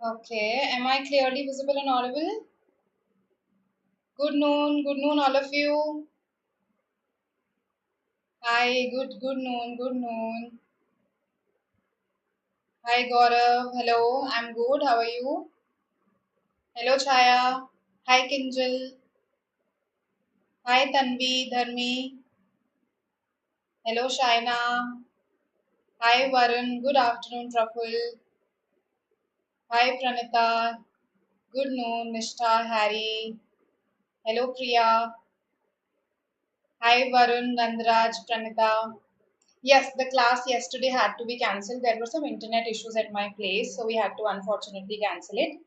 Okay, am I clearly visible and audible? Good noon, all of you. Hi, good noon, good noon. Hi, Gaurav. Hello, I'm good. How are you? Hello, Chaya. Hi, Kinjal. Hi, Tanvi, Dharmi. Hello, Shaina. Hi, Varun. Good afternoon, Praful. Hi, Pranita. Good noon, Nishtha, Harry. Hello, Priya. Hi, Varun, Nandraj, Pranita. Yes, the class yesterday had to be cancelled. There were some internet issues at my place, so we had to unfortunately cancel it.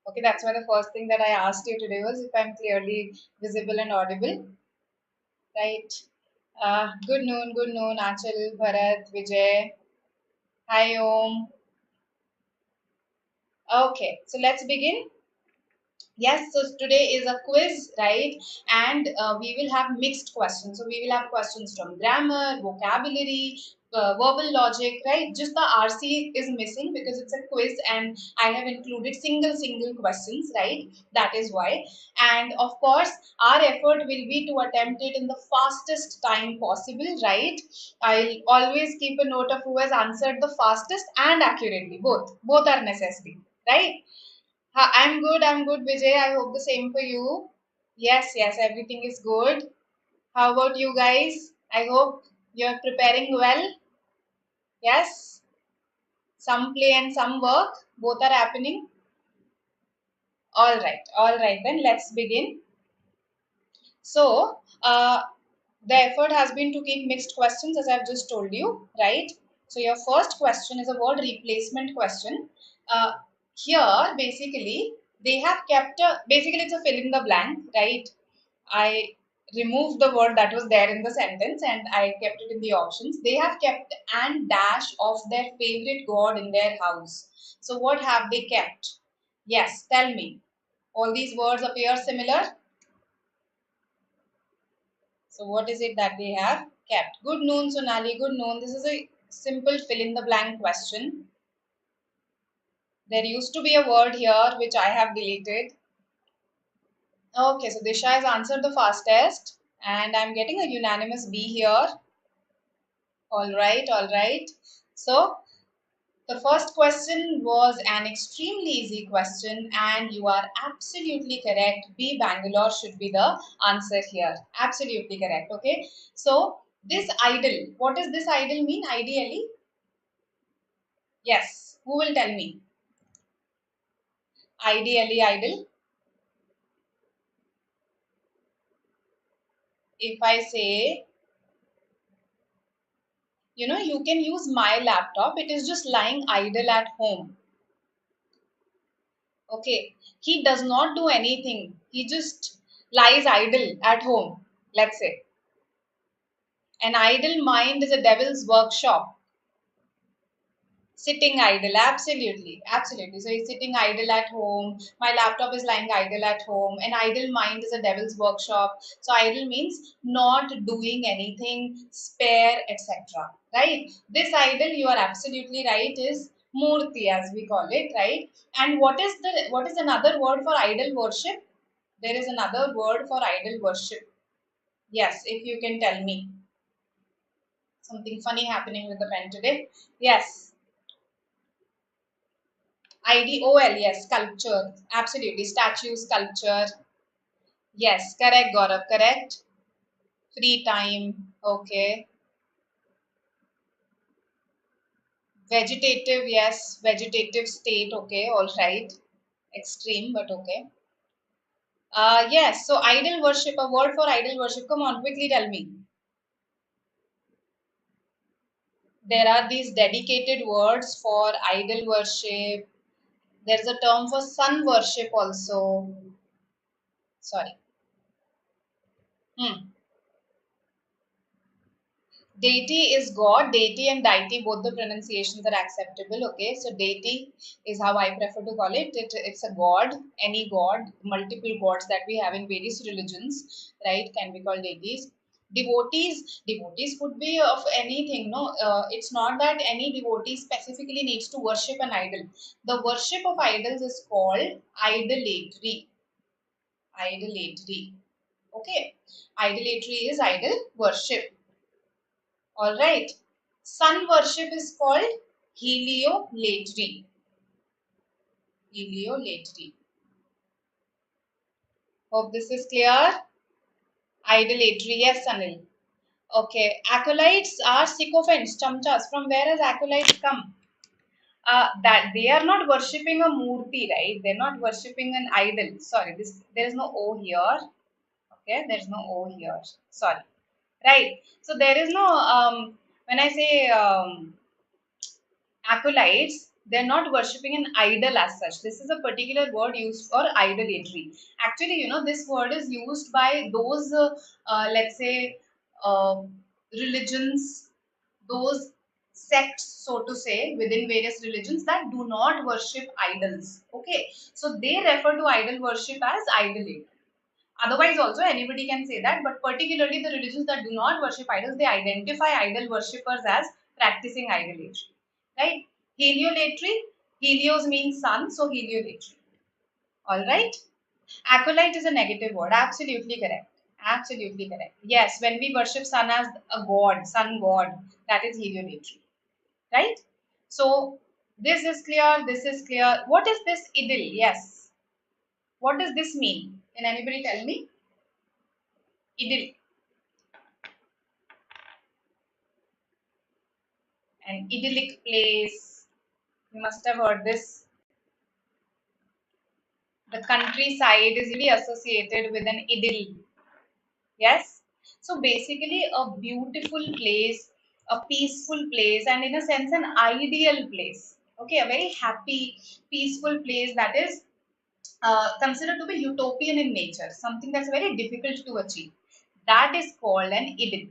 Okay, that's why the first thing that I asked you today was if I'm clearly visible and audible, right? Good noon, Achal, Bharat, Vijay. Hi, Om. Okay, so let's begin. Yes, so today is a quiz, right? And we will have mixed questions. So we will have questions from grammar, vocabulary, verbal logic, right? Just the RC is missing because it's a quiz and I have included single questions, right? That is why. And of course, our effort will be to attempt it in the fastest time possible, right? I'll always keep a note of who has answered the fastest and accurately. Both are necessary, right? I'm good, Vijay. I hope the same for you. Yes, everything is good. How about you guys? I hope you're preparing well. Yes, some play and some work. Both are happening. All right, then let's begin. So, the effort has been to keep mixed questions as I've just told you, right? So, your first question is a word replacement question. Uh, Here, basically, they have kept basically, it's a fill in the blank, right? I removed the word that was there in the sentence and I kept it in the options. They have kept and dash of their favorite god in their house. So, what have they kept? Yes, tell me. All these words appear similar. So what is it that they have kept? Good noon, Sonali. Good noon. This is a simple fill in the blank question. There used to be a word here which I have deleted. Okay, so Disha has answered the fastest and I'm getting a unanimous B here. All right. So the first question was an extremely easy question and you are absolutely correct. B Bangalore should be the answer here. Absolutely correct. Okay. So this idle, what does this idle mean ideally? Yes. Who will tell me? Ideally idle. If I say, you can use my laptop. It is just lying idle at home. Okay. He does not do anything. He just lies idle at home. Let's say. An idle mind is a devil's workshop. Sitting idle, absolutely. So he's sitting idle at home. My laptop is lying idle at home. An idle mind is a devil's workshop. So idle means not doing anything, spare, etc. Right? This idle, you are absolutely right, is murti as we call it, right? And what is another word for idol worship? There is another word for idol worship. Yes, if you can tell me. Something funny happening with the pen today. Yes. IDOL, yes, sculpture. Absolutely. Statue, sculpture. Yes, correct, Gaurav, correct. Free time. Okay. Vegetative, yes. Vegetative state. Okay, all right. Extreme, but okay. Yes, so idol worship, a word for idol worship. Come on, quickly tell me. There are these dedicated words for idol worship. There's a term for sun worship also. Sorry. Hmm. Deity is God, deity and deity, both the pronunciations are acceptable. Okay, so deity is how I prefer to call it. It's a god, any god, multiple gods that we have in various religions, right, can be called deities. Devotees could be of anything, no, it's not that any devotee specifically needs to worship an idol. The worship of idols is called idolatry. Okay, idolatry is idol worship. All right, sun worship is called heliolatry. Heliolatry. Hope this is clear. Idolatry, yes, Anil. Okay, acolytes are sycophants, chamchas. From where has acolytes come? That they are not worshipping a murti, right? They're not worshipping an idol. Sorry, this there is no O here. Okay, there's no O here. Sorry. Right. So there is no when I say acolytes, they're not worshipping an idol as such. This is a particular word used for idolatry. Actually, this word is used by those, let's say, uh, religions, those sects, so to say, within various religions that do not worship idols. Okay, so they refer to idol worship as idolatry. Otherwise, also anybody can say that, but particularly the religions that do not worship idols, they identify idol worshippers as practicing idolatry. Right? Heliolatry, helios means sun, so heliolatry. All right. Acolyte is a negative word. Absolutely correct. Absolutely correct. Yes, when we worship sun as a god, sun god, that is heliolatry. Right? So this is clear. This is clear. What is this idyll? Yes. What does this mean? Can anybody tell me? Idyll. An idyllic place. You must have heard this. The countryside is really associated with an idyll. Yes. So basically, a beautiful place, a peaceful place, and in a sense, an ideal place. Okay, a very happy, peaceful place that is considered to be utopian in nature, something that's very difficult to achieve. That is called an idyll.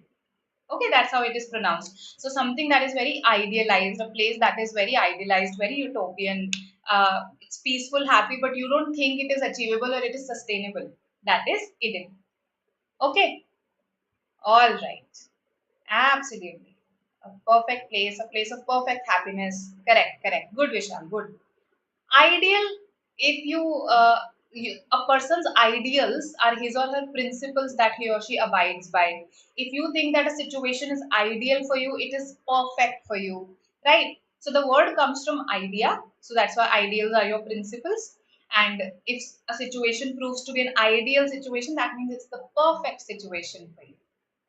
Okay, that's how it is pronounced. So something that is very idealized, a place that is very idealized, very utopian. It's peaceful, happy, but you don't think it is achievable or it is sustainable. That is idyll. Okay, all right, absolutely. A perfect place, a place of perfect happiness. Correct, correct. Good, Vishal. Good. Ideal, if a person's ideals are his or her principles that he or she abides by. If you think that a situation is ideal for you, it is perfect for you, right? So the word comes from idea, so that's why ideals are your principles. And if a situation proves to be an ideal situation, that means it's the perfect situation for you,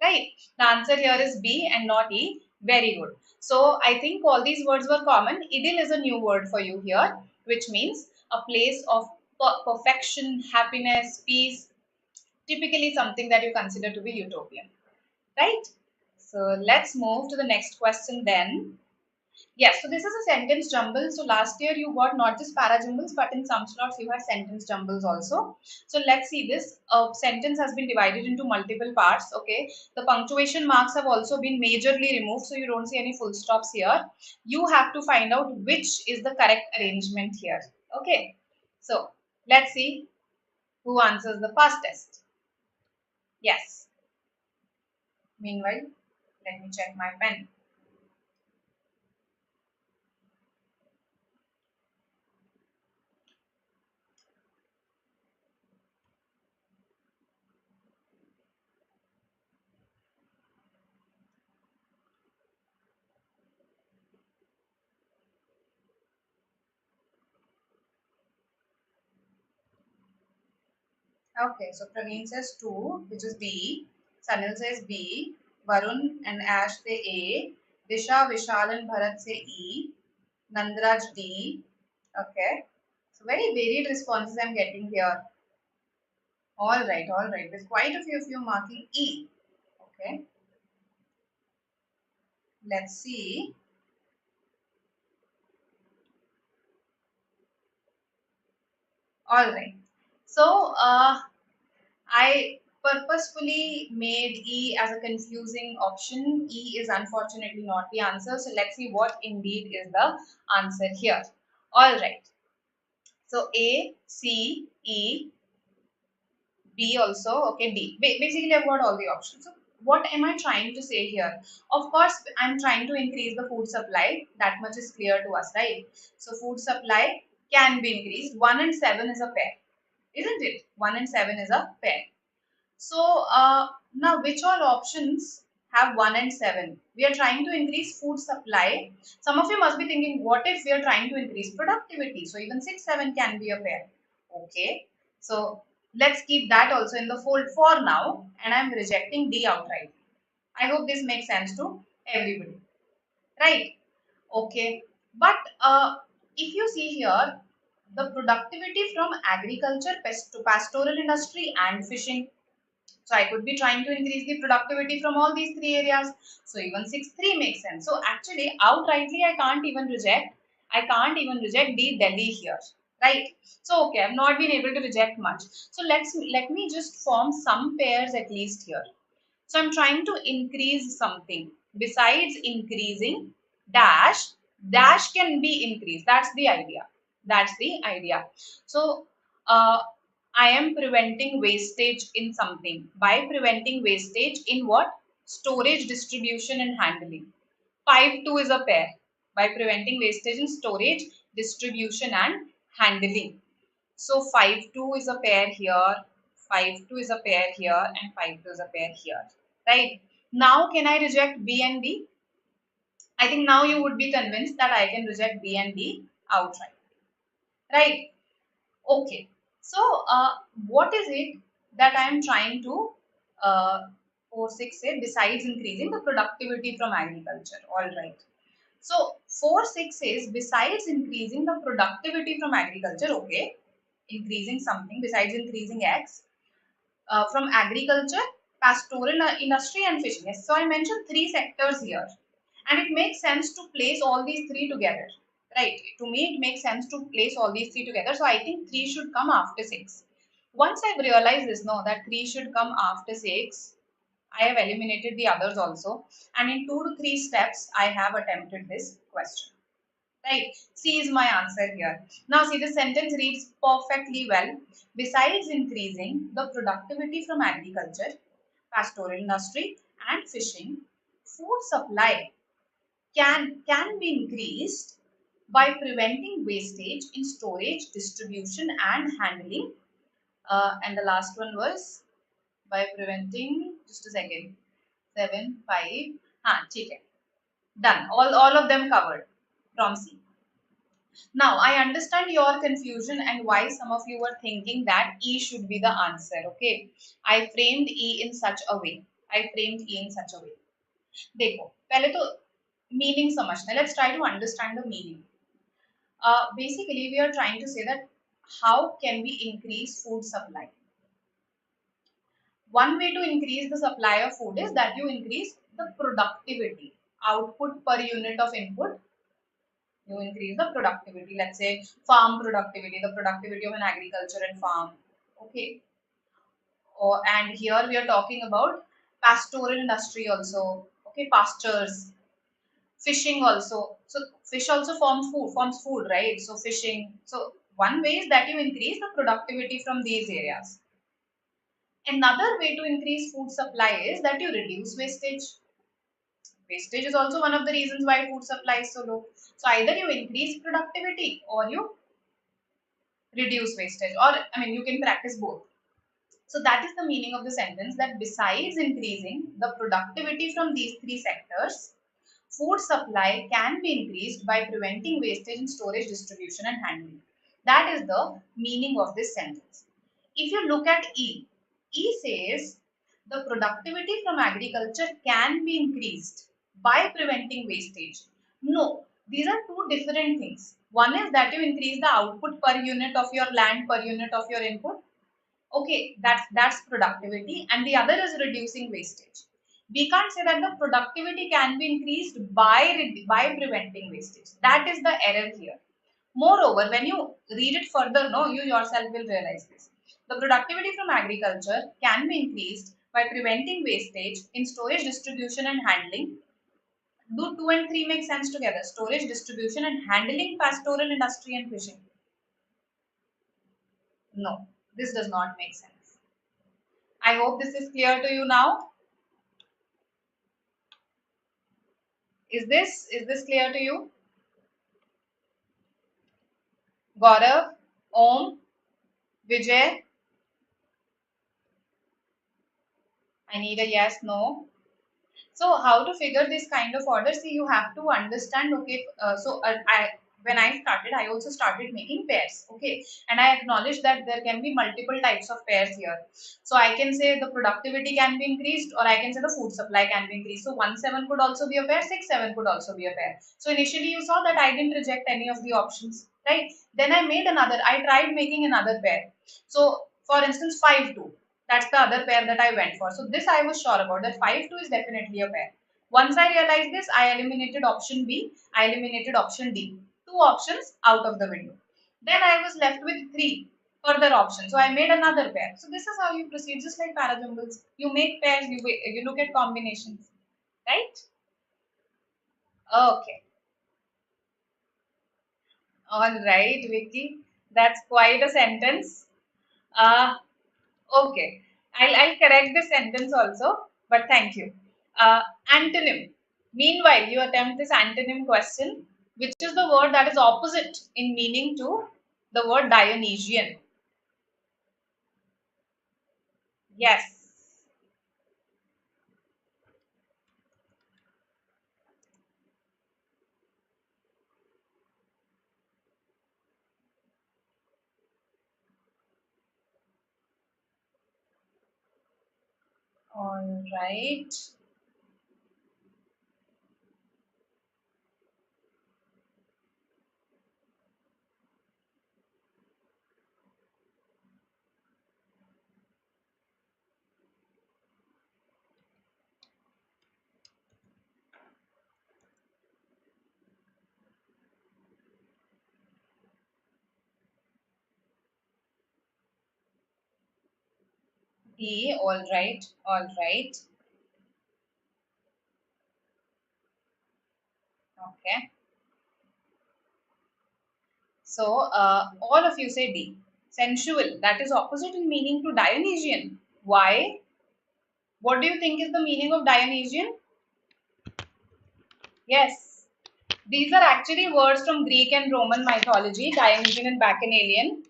right? The answer here is B and not E. Very good. So I think all these words were common. Idyll is a new word for you here, which means a place of perfection, happiness, peace, typically something that you consider to be utopian, right? So let's move to the next question then. Yes, so this is a sentence jumble. So last year you got not just para jumbles, but in some slots you have sentence jumbles also. So let's see this. A sentence has been divided into multiple parts. Okay, the punctuation marks have also been majorly removed, so you don't see any full stops here. You have to find out which is the correct arrangement here. Okay, so let's see who answers the fastest. Yes. Meanwhile, let me check my pen. Okay, so Praveen says 2, which is B. Sanil says B. Varun and Ash say A. Disha, Vishal and Bharat say E. Nandraj D. Okay. So very varied responses I'm getting here. All right, all right. There's quite a few of you marking E. Okay. Let's see. All right. So I purposefully made E as a confusing option. E is unfortunately not the answer. So let's see what indeed is the answer here. All right. So A, C, E, B also. Okay, D. Basically, I've got all the options. So what am I trying to say here? Of course, I'm trying to increase the food supply. That much is clear to us, right? So food supply can be increased. 1 and 7 is a pair, isn't it? 1 and 7 is a pair. So now which all options have 1 and 7? We are trying to increase food supply. Some of you must be thinking, what if we are trying to increase productivity? So even 6, 7 can be a pair. Okay. So let's keep that also in the fold for now, and I'm rejecting D outright. I hope this makes sense to everybody. Right? Okay. But if you see here, the productivity from agriculture to pastoral industry and fishing, so I could be trying to increase the productivity from all these three areas. So even 6, 3 makes sense. So actually outrightly I can't even reject. I can't even reject the Delhi here. Right. So okay, I've not been able to reject much. So let me just form some pairs at least here. So I'm trying to increase something. Besides increasing, dash, dash can be increased. That's the idea. That's the idea. So I am preventing wastage in something. By preventing wastage in what? Storage, distribution and handling. 5, 2 is a pair. By preventing wastage in storage, distribution and handling. So 5, 2 is a pair here, 5, 2 is a pair here, and 5, 2 is a pair here. Right? Now can I reject B and D? I think now you would be convinced that I can reject B and D outright. Right? Okay. So what is it that I am trying to 4, 6 say besides increasing the productivity from agriculture? All right. So 4, 6 says besides increasing the productivity from agriculture, okay, increasing something besides increasing X from agriculture, pastoral industry and fishing. Yes, so I mentioned three sectors here, and it makes sense to place all these three together, right? To me, it makes sense to place all these three together. So I think 3 should come after 6. Once I've realized this, no, that 3 should come after 6, I have eliminated the others also, and in 2 to 3 steps, I have attempted this question. Right? C is my answer here. Now see, the sentence reads perfectly well. Besides increasing the productivity from agriculture, pastoral industry and fishing, food supply can be increased by preventing wastage in storage, distribution and handling. And the last one was by preventing, just a second, 7, 5, okay. Done. All of them covered from C. Now, I understand your confusion and why some of you were thinking that E should be the answer. Okay. I framed E in such a way. I framed E in such a way. देखो, पहले तो meaning समझना. Let's try to understand the meaning. Basically, we are trying to say that how can we increase food supply? One way to increase the supply of food is that you increase the productivity, output per unit of input. You increase the productivity, let's say farm productivity, the productivity of an agriculture and farm. Okay. And here we are talking about pastoral industry also. Okay, pastures, fishing also. So fish also forms food, right? So fishing. So one way is that you increase the productivity from these areas. Another way to increase food supply is that you reduce wastage. Wastage is also one of the reasons why food supply is so low. So either you increase productivity or you reduce wastage, or I mean you can practice both. So that is the meaning of the sentence, that besides increasing the productivity from these three sectors, food supply can be increased by preventing wastage in storage, distribution and handling. That is the meaning of this sentence. If you look at E, E says the productivity from agriculture can be increased by preventing wastage. No, these are two different things. One is that you increase the output per unit of your land, per unit of your input. Okay, that's productivity, and the other is reducing wastage. We can't say that the productivity can be increased by preventing wastage. That is the error here. Moreover, when you read it further, no, you yourself will realize this. The productivity from agriculture can be increased by preventing wastage in storage, distribution and handling. Do 2 and 3 make sense together? Storage, distribution and handling, pastoral industry and fishing. No, this does not make sense. I hope this is clear to you now. Is this clear to you? Gaurav, Om, Vijay, I need a yes, no. So how to figure this kind of order? See, you have to understand. Okay, when I started, I also started making pairs. Okay, and I acknowledge that there can be multiple types of pairs here. So I can say the productivity can be increased, or I can say the food supply can be increased. So 1 7 could also be a pair. 6 7 could also be a pair. So initially you saw that I didn't reject any of the options, right? Then I made another. I tried making another pair. So for instance, 5 2. That's the other pair that I went for. So this I was sure about, that 5 2 is definitely a pair. Once I realized this, I eliminated option B, I eliminated option D. Two options out of the window. Then I was left with three further options. So I made another pair. So this is how you proceed, just like parajumbles. You make pairs, you look at combinations, right? Okay. All right, Vicky. That's quite a sentence. Uh, Okay, I'll correct the sentence also, but thank you. Antonym. Meanwhile, you attempt this antonym question, which is the word that is opposite in meaning to the word Dionysian. Yes. All right. D. All right. All right. Okay. So all of you say D. Sensual. That is opposite in meaning to Dionysian. Why? What do you think is the meaning of Dionysian? Yes. These are actually words from Greek and Roman mythology, Dionysian and Bacchanalian.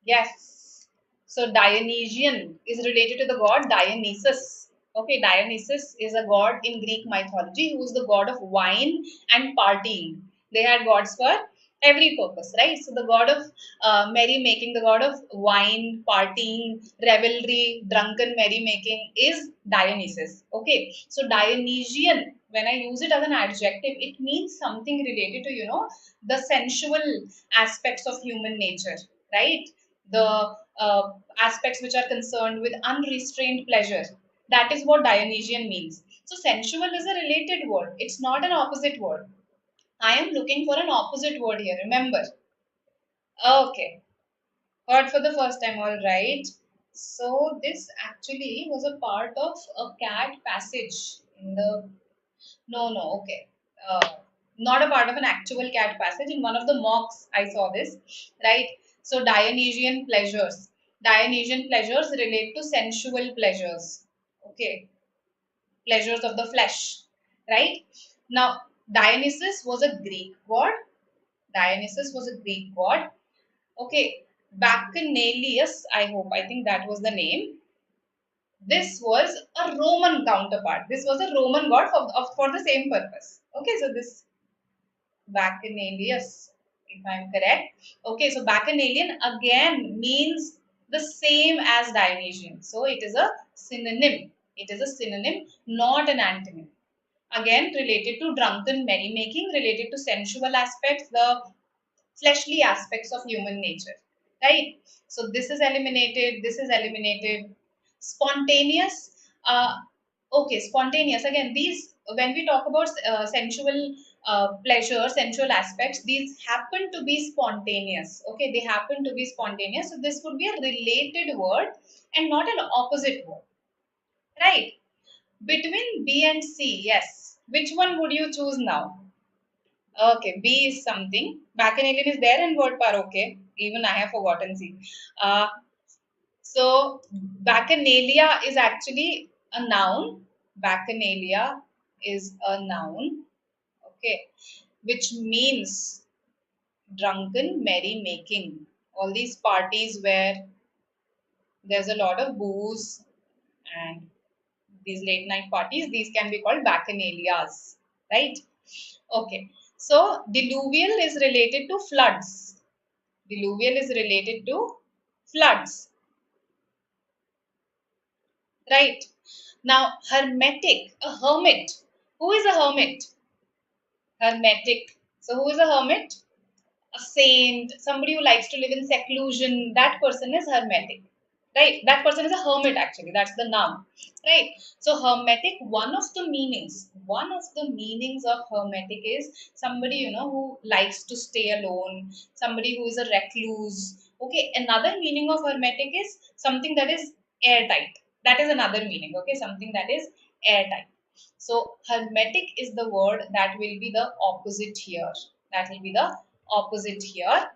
Yes. So Dionysian is related to the god Dionysus. Okay, Dionysus is a god in Greek mythology who is the god of wine and partying. They had gods for every purpose, right? So the god of merrymaking, the god of wine, partying, revelry, drunken merrymaking is Dionysus. Okay, so Dionysian, when I use it as an adjective, it means something related to, the sensual aspects of human nature, right? The aspects which are concerned with unrestrained pleasure. That is what Dionysian means. So, sensual is a related word, it's not an opposite word. I am looking for an opposite word here, remember. Okay, heard for the first time, all right. So, this actually was a part of a cat passage in the. No, no, okay. Not a part of an actual cat passage. In one of the mocks, I saw this, right? So, Dionysian pleasures. Dionysian pleasures relate to sensual pleasures. Okay, pleasures of the flesh, right? Now, Dionysus was a Greek god. Dionysus was a Greek god. Okay, Bacchanalius, I think that was the name. This was a Roman counterpart. This was a Roman god for the same purpose. Okay, so this Bacchanalius, if I'm correct. Okay, so Bacchanalian again means the same as Dionysian. So it is a synonym. It is a synonym, not an antonym. Again, related to drunken merrymaking, related to sensual aspects, the fleshly aspects of human nature, right? So this is eliminated, this is eliminated. Spontaneous, okay, spontaneous, again, these, when we talk about sensual pleasure, sensual aspects, these happen to be spontaneous. Okay, they happen to be spontaneous, so this would be a related word and not an opposite word, right? Between B and C, yes, which one would you choose now? Okay, B is something. Bacchanalian is there in word par. Okay, even I have forgotten C. Uh, so Bacchanalia is actually a noun. Bacchanalia, is a noun, okay, which means drunken merrymaking. All these parties where there's a lot of booze and these late night parties, these can be called bacchanalias, right? Okay, so diluvial is related to floods. Diluvial is related to floods, right? Now, hermetic, a hermit. Who is a hermit? Hermetic. So, who is a hermit? A saint, somebody who likes to live in seclusion, that person is hermetic, right? That person is a hermit actually, that's the noun, right? So hermetic, one of the meanings of hermetic is somebody, who likes to stay alone, somebody who is a recluse. Okay, another meaning of hermetic is something that is airtight. That is another meaning, okay, something that is airtight. So hermetic is the word that will be the opposite here. That will be the opposite here,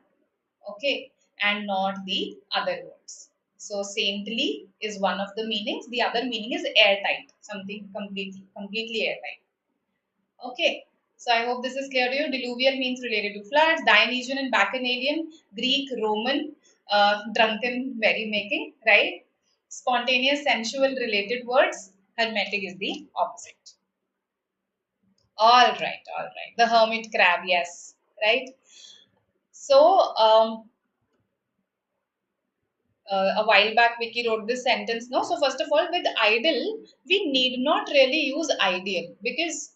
okay, and not the other words. So saintly is one of the meanings. The other meaning is airtight, something completely airtight. Okay. So I hope this is clear to you. Diluvial means related to floods. Dionysian and Bacchanalian, Greek, Roman, drunken merrymaking, right? Spontaneous, sensual related words. Hermetic is the opposite. All right, all right. The hermit crab, yes, right? So, a while back, Vicky wrote this sentence. No, so first of all, with idle, we need not really use ideal because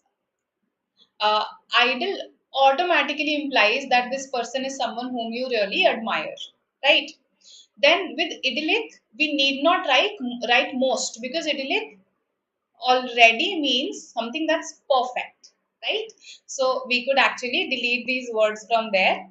uh, idle automatically implies that this person is someone whom you really admire, right? Then with idyllic, we need not write most because idyllic already means something that's perfect, right? So we could actually delete these words from there.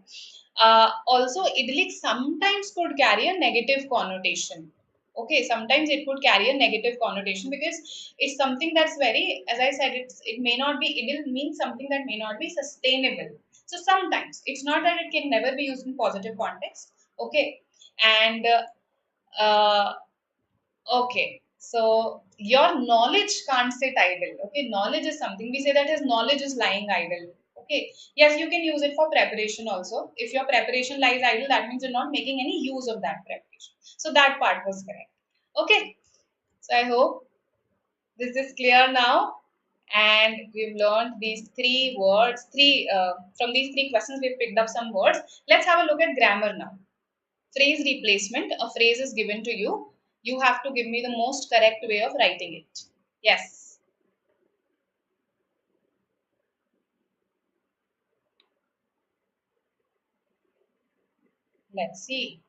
Also, idyllic sometimes could carry a negative connotation. Okay, sometimes it could carry a negative connotation because it's something that's very, as I said, it may not be, idyll means something that may not be sustainable. So sometimes it's not that it can never be used in positive context. Okay, and uh, okay, so your knowledge can't sit idle. Okay, knowledge is something we say that his knowledge is lying idle. Okay, yes, you can use it for preparation also. If your preparation lies idle, that means you're not making any use of that preparation. So that part was correct. Okay, so I hope this is clear now. And we've learned these three words. From these three questions, we've picked up some words. Let's have a look at grammar now. Phrase replacement. A phrase is given to you. You have to give me the most correct way of writing it. Yes. Let's see.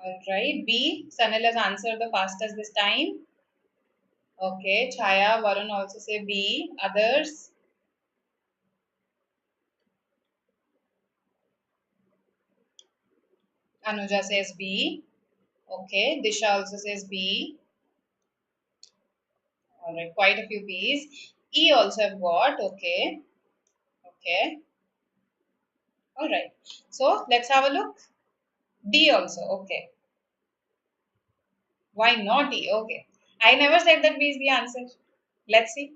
All right. B. Sanil has answered the fastest this time. Okay. Chaya, Varun also say B. Others. Anuja says B. Okay. Disha also says B. All right. Quite a few B's. E also have got. Okay. Okay. All right. So let's have a look. D also. Okay. Why not E? Okay. I never said that B is the answer. Let's see.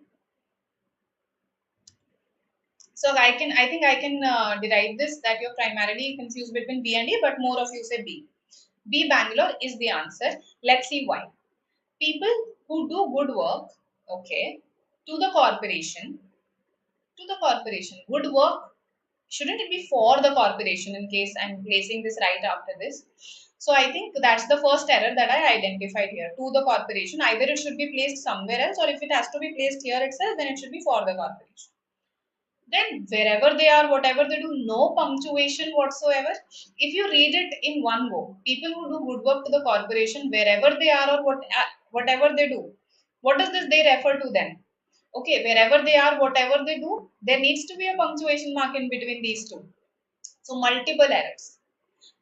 So I think I can derive this that you're primarily confused between B and E, but more of you say B. B Bangalore is the answer. Let's see why. People who do good work, okay, to the corporation, good work, shouldn't it be for the corporation in case I'm placing this right after this? So I think that's the first error that I identified here. To the corporation, either it should be placed somewhere else, or if it has to be placed here itself, then it should be for the corporation. Then wherever they are, whatever they do, no punctuation whatsoever. If you read it in one go, people who do good work to the corporation, wherever they are or whatever they do, what does this they refer to then? Okay, wherever they are, whatever they do, there needs to be a punctuation mark in between these two. So multiple errors.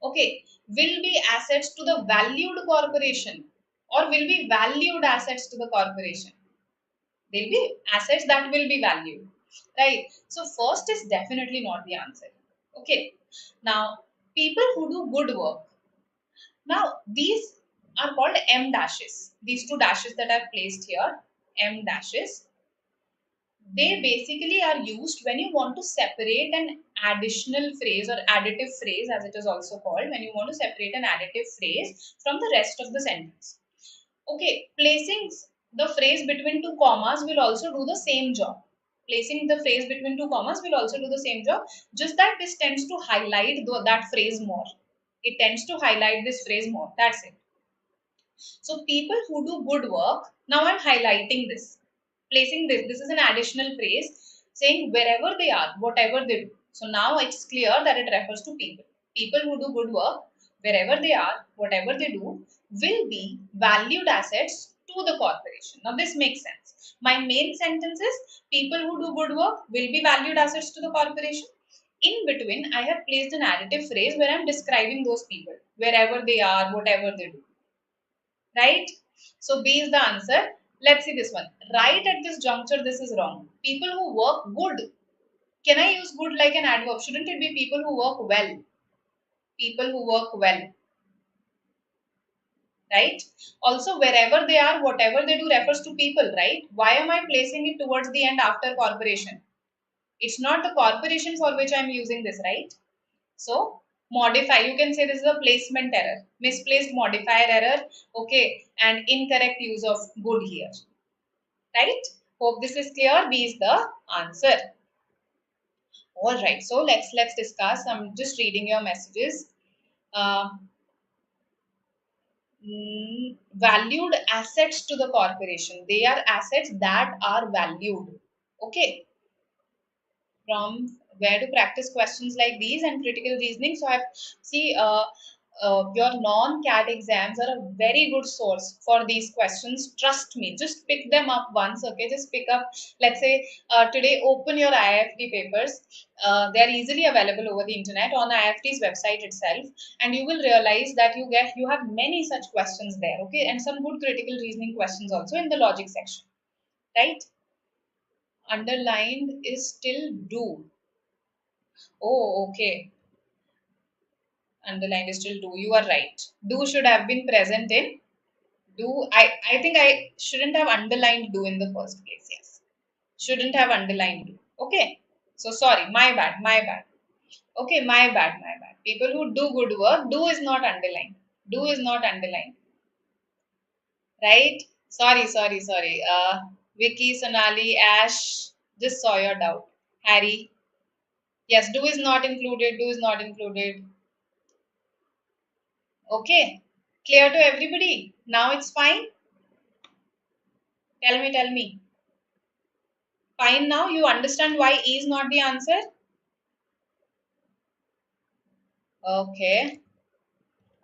Okay, will be assets to the valued corporation or will be valued assets to the corporation. They'll be assets that will be valued, right? So first is definitely not the answer. Okay, now people who do good work. Now these are called M dashes. These two dashes that I've placed here, M dashes, they basically are used when you want to separate an additional phrase or additive phrase, as it is also called, when you want to separate an additive phrase from the rest of the sentence. Okay, placing the phrase between two commas will also do the same job. Placing the phrase between two commas will also do the same job, just that this tends to highlight that phrase more. It tends to highlight this phrase more. That's it. So people who do good work, now I'm highlighting this, placing this is an additional phrase saying wherever they are, whatever they do. So now it's clear that it refers to people. People who do good work, wherever they are, whatever they do, will be valued assets to the corporation. Now this makes sense. My main sentence is people who do good work will be valued assets to the corporation. In between, I have placed an additive phrase where I'm describing those people, wherever they are, whatever they do. Right? So B is the answer. Let's see this one. Right at this juncture, this is wrong. People who work good. Can I use good like an adverb? Shouldn't it be people who work well? People who work well. Right? Also, wherever they are, whatever they do refers to people, right? Why am I placing it towards the end after corporation? It's not the corporation for which I'm using this, right? So, modify, you can say this is a placement error, misplaced modifier error, okay, and incorrect use of good here. Right? Hope this is clear. B is the answer. All right. So let's discuss. I'm just reading your messages. Uh, Valued assets to the corporation. They are assets that are valued. Okay. From where to practice questions like these and critical reasoning. So I see your non-CAT exams are a very good source for these questions. Trust me, just pick them up once. Okay, just pick up. Let's say today, open your IFT papers. They are easily available over the internet on IFT's website itself, and you will realize that you have many such questions there. Okay, and some good critical reasoning questions also in the logic section. Right? Underlined is still do. Oh, okay. Underlined is still do. You are right. Do should have been present in do. I think I shouldn't have underlined do in the first place. Yes. Shouldn't have underlined do. Okay. So sorry. My bad. My bad. Okay. My bad. My bad. People who do good work, do is not underlined. Do is not underlined. Right? Sorry. Sorry. Sorry. Vicky, Sonali, Ash, just saw your doubt. Harry. Yes. Do is not included. Do is not included. Okay, clear to everybody? Now it's fine? Tell me, tell me. Fine now? You understand why E is not the answer? Okay,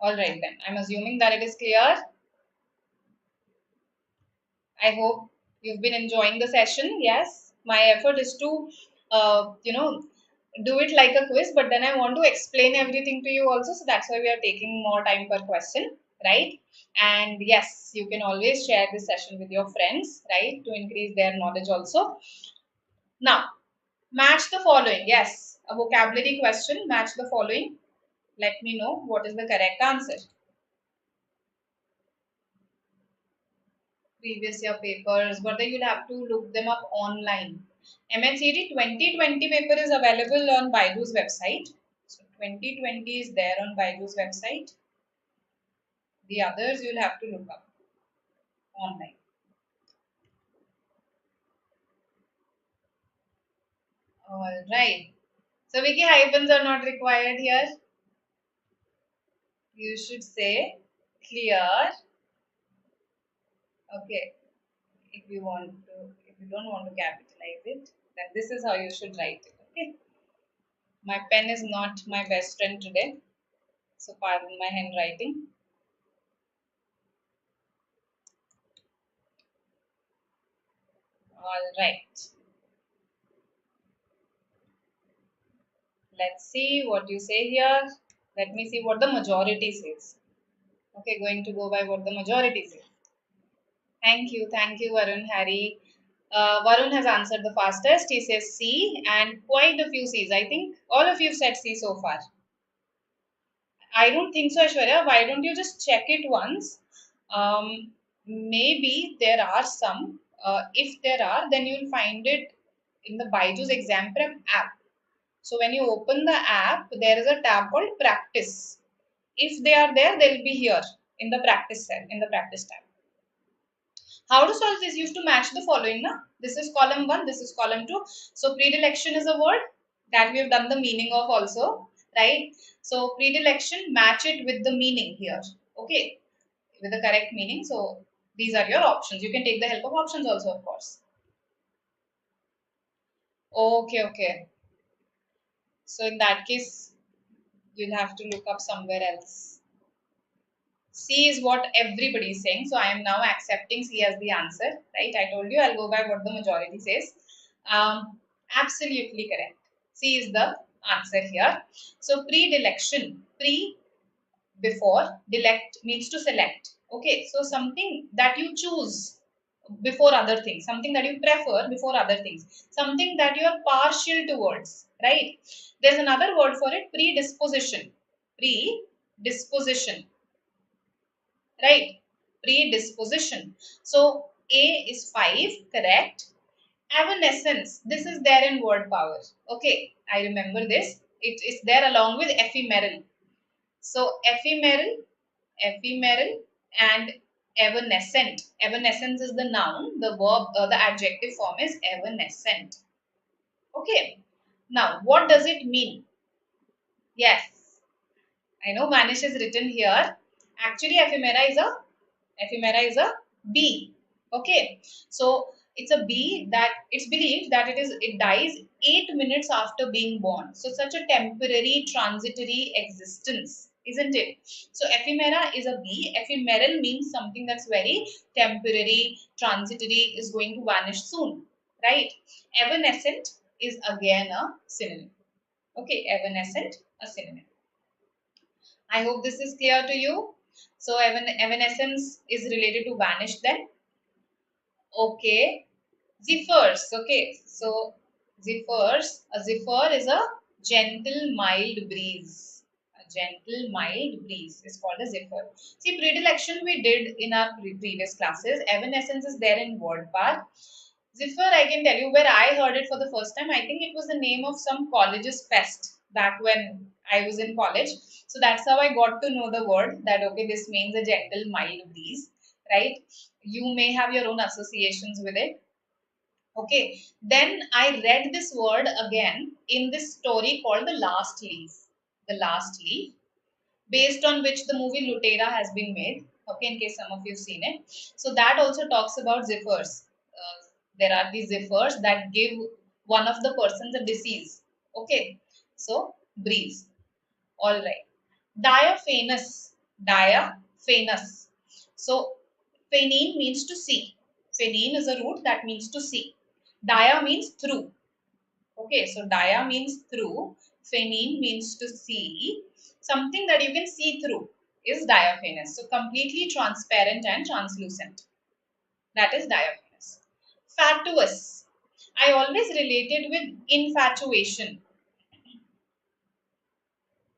alright then. I'm assuming that it is clear. I hope you've been enjoying the session. Yes, my effort is to, do it like a quiz, but then I want to explain everything to you also. So that's why we are taking more time per question, right? And yes, you can always share this session with your friends, right, to increase their knowledge also. Now, match the following. Yes, a vocabulary question. Match the following. Let me know what is the correct answer. Previous year papers, but then you'll have to look them up online. MHCT 2020 paper is available on BYJU'S website. So 2020 is there on BYJU'S website. The others you'll have to look up online. All right. So Vicky, hyphens are not required here. You should say clear. Okay. If you don't want to capitalize it, then this is how you should write it. Okay. My pen is not my best friend today, so pardon my handwriting. All right. Let's see what you say here. Let me see what the majority says. Okay, going to go by what the majority says. Thank you, Varun, Harry. Varun has answered the fastest. He says C, and quite a few C's. I think all of you said C so far. I don't think so, Aishwarya. Why don't you just check it once? Maybe there are some. If there are, then you'll find it in the BYJU'S exam prep app. So when you open the app, there is a tab called practice. If they are there, they'll be here in the practice cell, in the practice tab. How to solve this? Used to match the following. Na? This is column 1, this is column 2. So predilection is a word that we have done the meaning of also, right? So predilection, match it with the meaning here. Okay, with the correct meaning. So these are your options. You can take the help of options also, of course. Okay, okay. So in that case, you'll have to look up somewhere else. C is what everybody is saying. So I am now accepting C as the answer, right? I told you I'll go by what the majority says. Absolutely correct. C is the answer here. So predilection, before, delect means to select. Okay, so something that you choose before other things, something that you prefer before other things, something that you are partial towards, right? There's another word for it, predisposition. Predisposition, right? Predisposition. So A is 5, correct. Evanescence, this is there in word power. Okay, I remember this. It is there along with ephemeral. So ephemeral and evanescent. Evanescence is the noun, the verb, the adjective form is evanescent. Okay, now what does it mean? Yes, I know vanish is written here. Actually, ephemera is a bee. Okay, so it's a bee that it's believed that it dies 8 minutes after being born. So such a temporary, transitory existence, isn't it? So ephemera is a bee. Ephemeral means something that's very temporary, transitory, is going to vanish soon, right? Evanescent is again a synonym. Okay, evanescent, a synonym. I hope this is clear to you. So evanescence is related to vanish then. Okay. Zephyrs. Okay. So zephyrs. A zephyr is a gentle, mild breeze. A gentle, mild breeze is called a zephyr. See, predilection we did in our previous classes. Evanescence is there in word part. Zephyr, I can tell you where I heard it for the first time. I think it was the name of some college's fest back when I was in college. So that's how I got to know the word that, okay, this means a gentle, mild breeze, right? You may have your own associations with it. Okay, then I read this word again in this story called The Last Leaf. The Last Leaf, based on which the movie Lutera has been made. Okay, in case some of you have seen it. So that also talks about zephyrs. There are these zephyrs that give one of the persons a disease. Okay, so breeze. All right. Diaphanous. Diaphanous. So phenein means to see. Phenein is a root that means to see. Dia means through. Okay, so dia means through. Phenein means to see. Something that you can see through is diaphanous. So completely transparent and translucent. That is diaphanous. Fatuous. I always related with infatuation.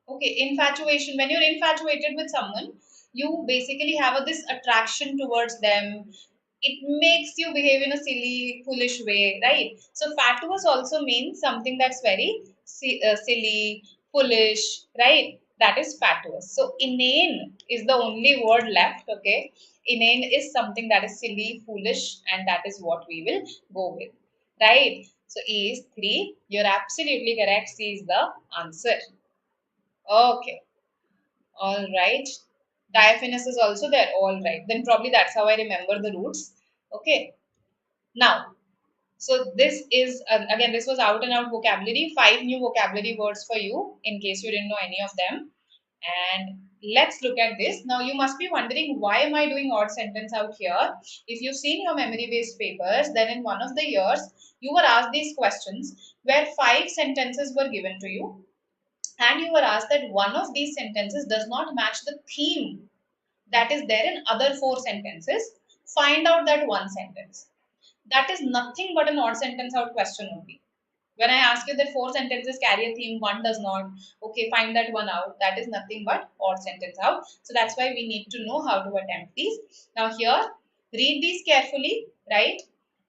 Okay, infatuation. When you're infatuated with someone, you basically have this attraction towards them. It makes you behave in a silly, foolish way, right? So fatuous also means something that's very silly, foolish, right? That is fatuous. So inane is the only word left, okay? Inane is something that is silly, foolish, and that is what we will go with, right? So E is 3. You're absolutely correct. C is the answer. Okay. All right. Diaphanous is also there. All right. Then probably that's how I remember the roots. Okay. Now, so this is, again, this was out and out vocabulary. 5 new vocabulary words for you in case you didn't know any of them. And let's look at this. Now you must be wondering, why am I doing odd sentence out here? If you've seen your memory based papers, then in one of the years you were asked these questions where 5 sentences were given to you, and you were asked that one of these sentences does not match the theme that is there in other 4 sentences. Find out that one sentence. That is nothing but an odd sentence out question only. When I ask you that 4 sentences carry a theme, one does not, okay, find that one out. That is nothing but odd sentence out. So that's why we need to know how to attempt these. Now here, read these carefully, right?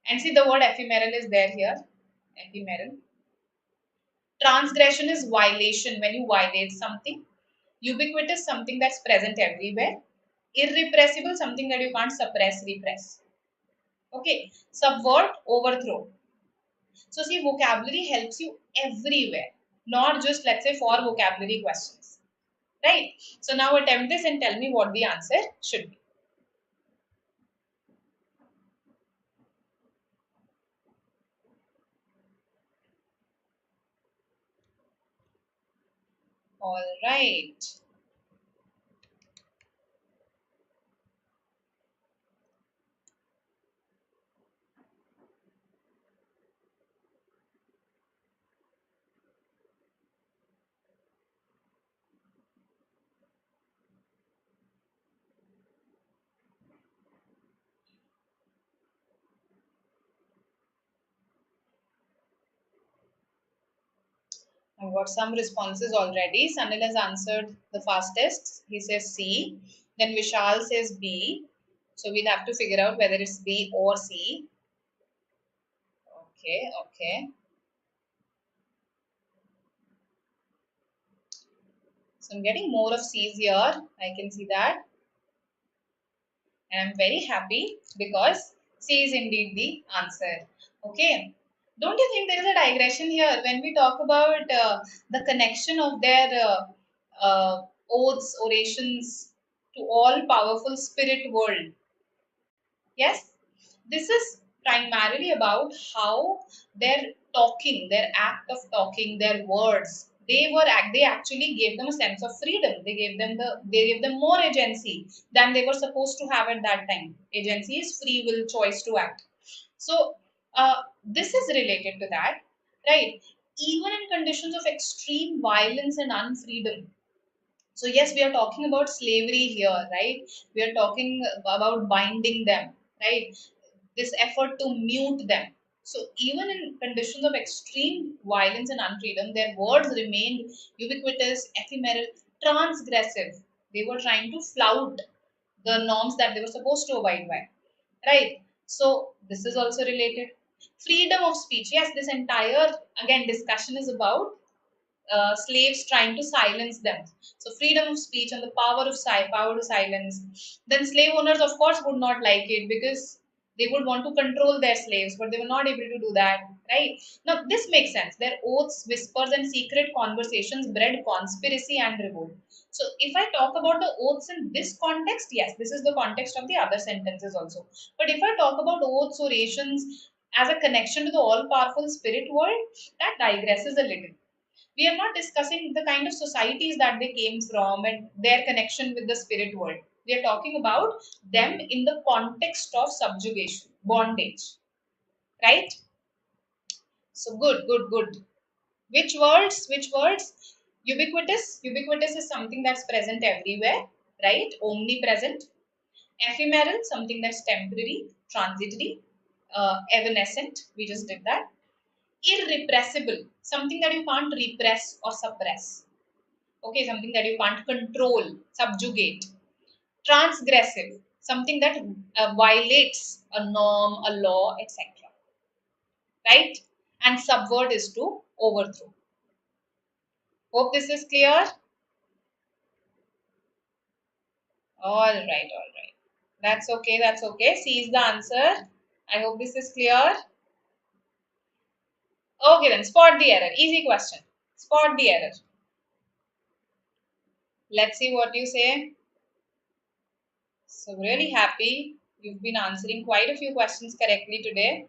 And see, the word ephemeral is there here. Ephemeral. Transgression is violation, when you violate something. Ubiquitous, something that's present everywhere. Irrepressible, something that you can't suppress, repress. Okay. Subvert, overthrow. So see, vocabulary helps you everywhere, not just, let's say, for vocabulary questions, right? So now attempt this and tell me what the answer should be. All right. I've got some responses already. Sanil has answered the fastest. He says C. Then Vishal says B. So we'll have to figure out whether it's B or C. Okay, okay. So I'm getting more of C's here. I can see that. And I'm very happy because C is indeed the answer. Okay. Don't you think there is a digression here when we talk about the connection of their oaths, orations to all powerful spirit world? Yes, this is primarily about how their talking, their act of talking, their words, they actually gave them a sense of freedom. They gave them more agency than they were supposed to have at that time. Agency is free will, choice to act. So this is related to that, right? Even in conditions of extreme violence and unfreedom. So yes, we are talking about slavery here, right? We are talking about binding them, right? This effort to mute them. So even in conditions of extreme violence and unfreedom, their words remained ubiquitous, ephemeral, transgressive. They were trying to flout the norms that they were supposed to abide by, right? So this is also related. Freedom of speech. Yes, this entire again discussion is about slaves trying to silence them. So freedom of speech and the power to silence. Then slave owners, of course, would not like it because they would want to control their slaves, but they were not able to do that. Right now, this makes sense. Their oaths, whispers, and secret conversations bred conspiracy and revolt. So, if I talk about the oaths in this context, yes, this is the context of the other sentences also. But if I talk about oaths, orations as a connection to the all-powerful spirit world, that digresses a little. We are not discussing the kind of societies that they came from and their connection with the spirit world. We are talking about them in the context of subjugation, bondage, right? So good, good, good. Which words? Which words? Ubiquitous. Ubiquitous is something that's present everywhere, right? Omnipresent. Ephemeral, something that's temporary, transitory, evanescent. We just did that. Irrepressible, something that you can't repress or suppress. Okay, something that you can't control, subjugate. Transgressive, something that violates a norm, a law, etc. Right? And subvert is to overthrow. Hope this is clear. All right, all right. That's okay, that's okay. C is the answer. I hope this is clear. Okay, then spot the error. Easy question. Spot the error. Let's see what you say. So, really happy. You've been answering quite a few questions correctly today.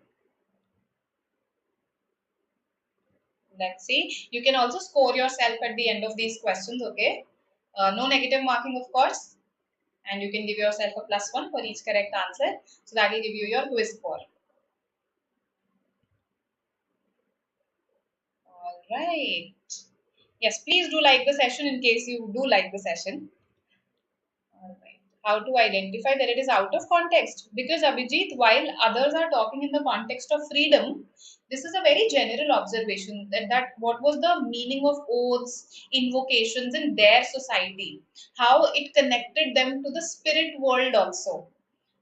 Let's see. You can also score yourself at the end of these questions, okay? No negative marking, of course. And you can give yourself a +1 for each correct answer. So that will give you your quiz score. All right. Yes, please do like the session in case you do like the session. All right. How to identify that it is out of context? Because Abhijit, while others are talking in the context of freedom, this is a very general observation that what was the meaning of oaths, invocations in their society, how it connected them to the spirit world also.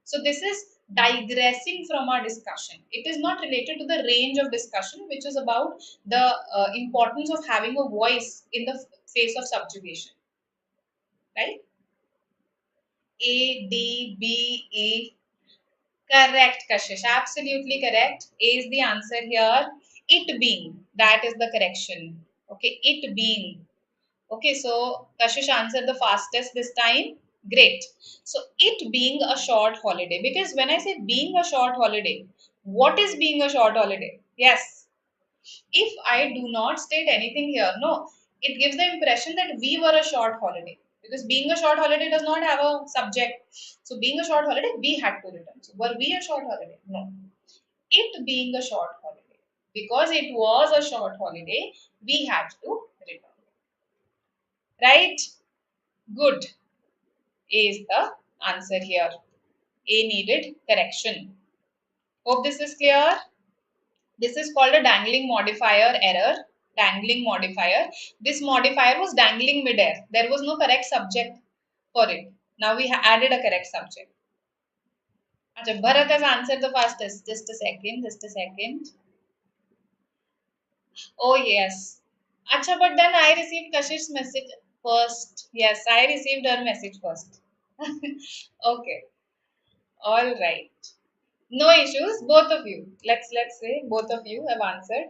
So this is digressing from our discussion. It is not related to the range of discussion, which is about the importance of having a voice in the face of subjugation, right? A, D, B, E. Correct, Kashish. Absolutely correct. A is the answer here. It being. That is the correction. Okay, it being. Okay, so Kashish answered the fastest this time. Great. So it being a short holiday. Because when I say being a short holiday, what is being a short holiday? Yes. If I do not state anything here, no, it gives the impression that we were a short holiday. Because being a short holiday does not have a subject. So being a short holiday, we had to return. So were we a short holiday? No. It being a short holiday. Because it was a short holiday, we had to return. Right? Good. A is the answer here. A needed correction. Hope this is clear. This is called a dangling modifier error. Dangling modifier. This modifier was dangling midair. There was no correct subject for it. Now we added a correct subject. Achha, Bharat has answered the fastest. Just a second. Just a second. Oh yes. Acha, but then I received Kashish's message first. Yes, I received her message first. Okay. All right. No issues, both of you. Let's say both of you have answered.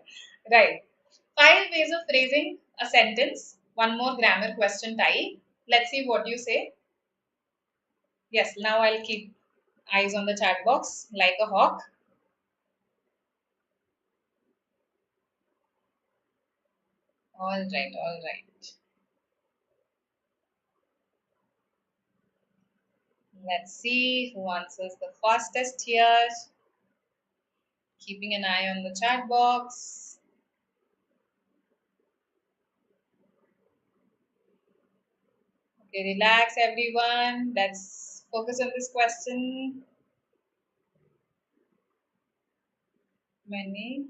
Right. 5 ways of phrasing a sentence. One more grammar question type. Let's see what you say. Yes, now I'll keep eyes on the chat box like a hawk. All right, all right. Let's see who answers the fastest here. Keeping an eye on the chat box. Okay, relax everyone. Let's focus on this question. Many.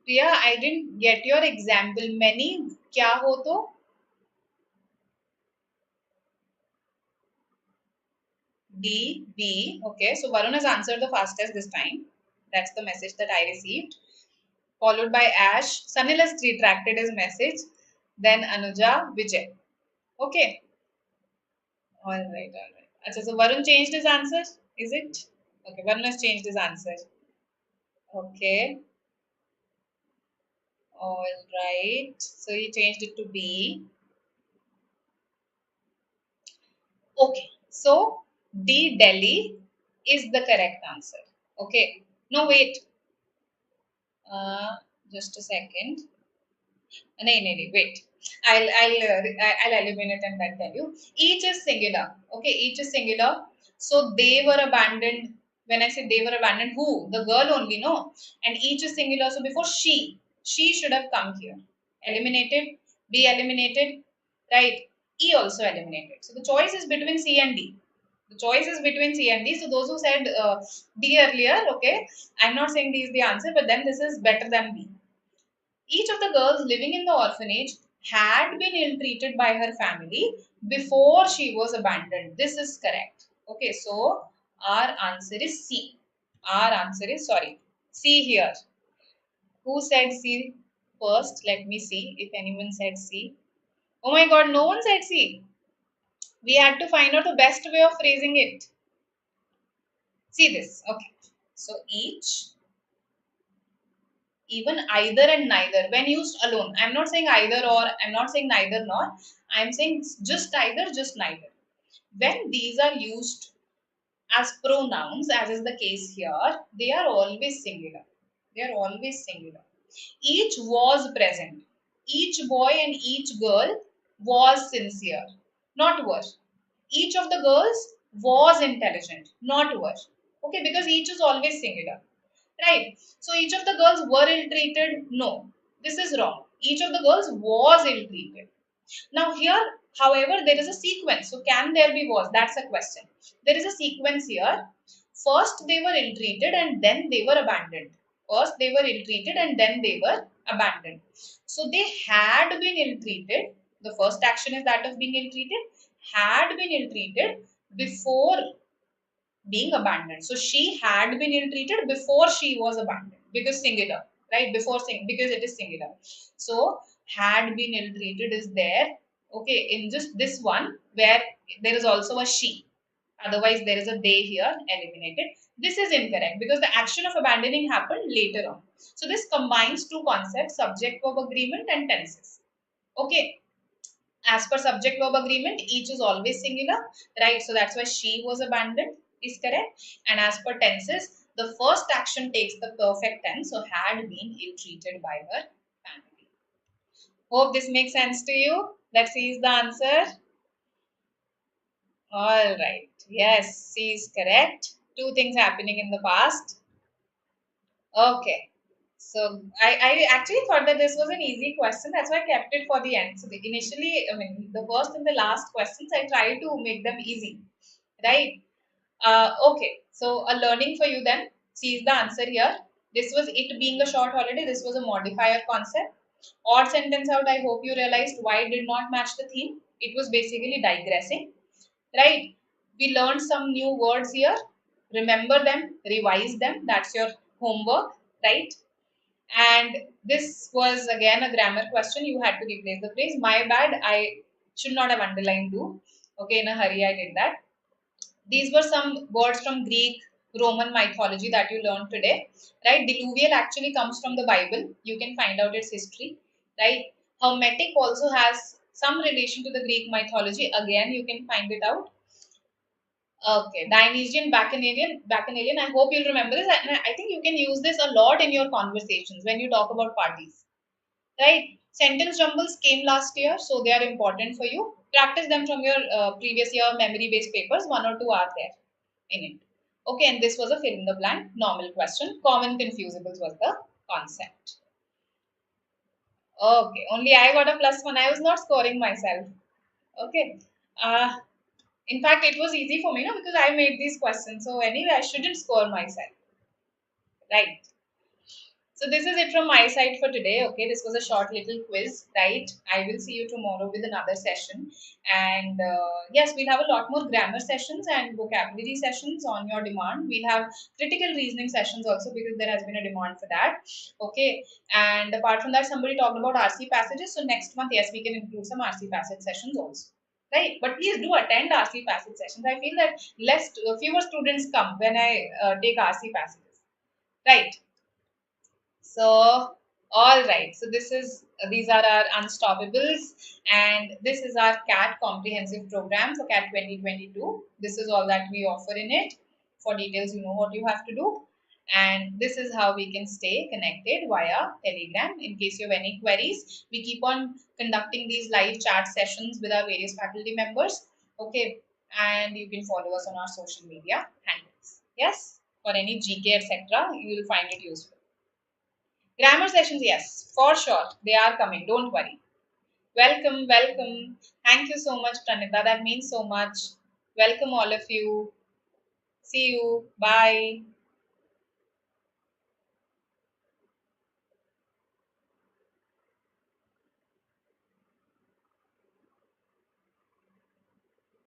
Priya, I didn't get your example. Many क्या हो तो? D, B. Okay, so Varun has answered the fastest this time. That's the message that I received. Followed by Ash. Sanil has retracted his message. Then Anuja, Vijay. Okay. All right, all right. Achha, so Varun changed his answer, is it? Okay, Varun has changed his answer. Okay. All right. So he changed it to B. Okay. So D, Delhi is the correct answer. Okay. No, wait. Uh, just a second. No, wait. I'll eliminate and then tell you. Each is singular. Okay, each is singular. So they were abandoned. When I say they were abandoned, who? The girl only, no? And each is singular. So before she should have come here. Eliminated. B eliminated. Right. E also eliminated. So the choice is between C and D. The choice is between C and D. So those who said D earlier, okay, I'm not saying D is the answer, but then this is better than B. Each of the girls living in the orphanage had been ill-treated by her family before she was abandoned. This is correct. Okay, so our answer is C. Our answer is, sorry, C here. Who said C first? Let me see if anyone said C. Oh my god, no one said C. We had to find out the best way of phrasing it. See this. Okay. So each, even either and neither when used alone. I'm not saying either or, I'm not saying neither nor, I'm saying just either, just neither. When these are used as pronouns, as is the case here, they are always singular. They are always singular. Each was present. Each boy and each girl was sincere, not were. Each of the girls was intelligent, not were. Okay, because each is always singular. Right. So each of the girls were ill treated. No, this is wrong. Each of the girls was ill treated. Now here, however, there is a sequence. So can there be was? That's a question. There is a sequence here. First they were ill treated and then they were abandoned. First they were ill treated and then they were abandoned. So they had been ill treated. The first action is that of being ill treated. Had been ill treated before being abandoned. So she had been ill treated before she was abandoned because singular, right? Because it is singular. So had been ill treated is there. Okay, in just this one where there is also a she. Otherwise, there is a they here eliminated. This is incorrect because the action of abandoning happened later on. So this combines two concepts: subject verb agreement and tenses. Okay, as per subject verb agreement, each is always singular, right? So that's why she was abandoned is correct. And as per tenses, the first action takes the perfect tense, so had been ill treated by her family. Hope this makes sense to you. Let's see is the answer. All right. Yes, C is correct. Two things happening in the past. Okay. So I actually thought that this was an easy question. That's why I kept it for the end. So initially, I mean, the first and the last questions, I tried to make them easy, right? Okay. So a learning for you then. See is the answer here. This was it being a short holiday. This was a modifier concept. Odd sentence out. I hope you realized why it did not match the theme. It was basically digressing, right? We learned some new words here. Remember them, revise them. That's your homework, right? And this was again a grammar question. You had to replace the phrase. My bad. I should not have underlined do. Okay, in a hurry, I did that. These were some words from Greek, Roman mythology that you learned today, right? Diluvial actually comes from the Bible. You can find out its history, right? Hermetic also has some relation to the Greek mythology. Again, you can find it out. Okay, Dionysian, Bacchanalian. I hope you'll remember this. And I think you can use this a lot in your conversations when you talk about parties, right? Sentence jumbles came last year, so they are important for you. Practice them from your previous year memory-based papers. One or two are there in it. Okay, and this was a fill in the blank normal question. Common confusables was the concept. Okay, only I got a +1. I was not scoring myself. Okay. Uh, in fact, it was easy for me, no, because I made these questions. So anyway, I shouldn't score myself, right? So this is it from my side for today. Okay, this was a short little quiz, right? I will see you tomorrow with another session. And yes, we'll have a lot more grammar sessions and vocabulary sessions on your demand. We'll have critical reasoning sessions also because there has been a demand for that. Okay, and apart from that, somebody talked about RC passages. So next month, yes, we can include some RC passage sessions also. Right, but please do attend RC passage sessions. I feel that fewer students come when I take RC passages. Right. So, all right. So these are our unstoppables, and this is our CAT comprehensive program for CAT 2022. This is all that we offer in it. For details, you know what you have to do. And this is how we can stay connected via Telegram. In case you have any queries, we keep on conducting these live chat sessions with our various faculty members. Okay, and you can follow us on our social media handles. Yes, for any GK etc. You will find it useful. Grammar sessions, yes, for sure. They are coming. Don't worry. Welcome, welcome. Thank you so much, Pranita. That means so much. Welcome, all of you. See you. Bye.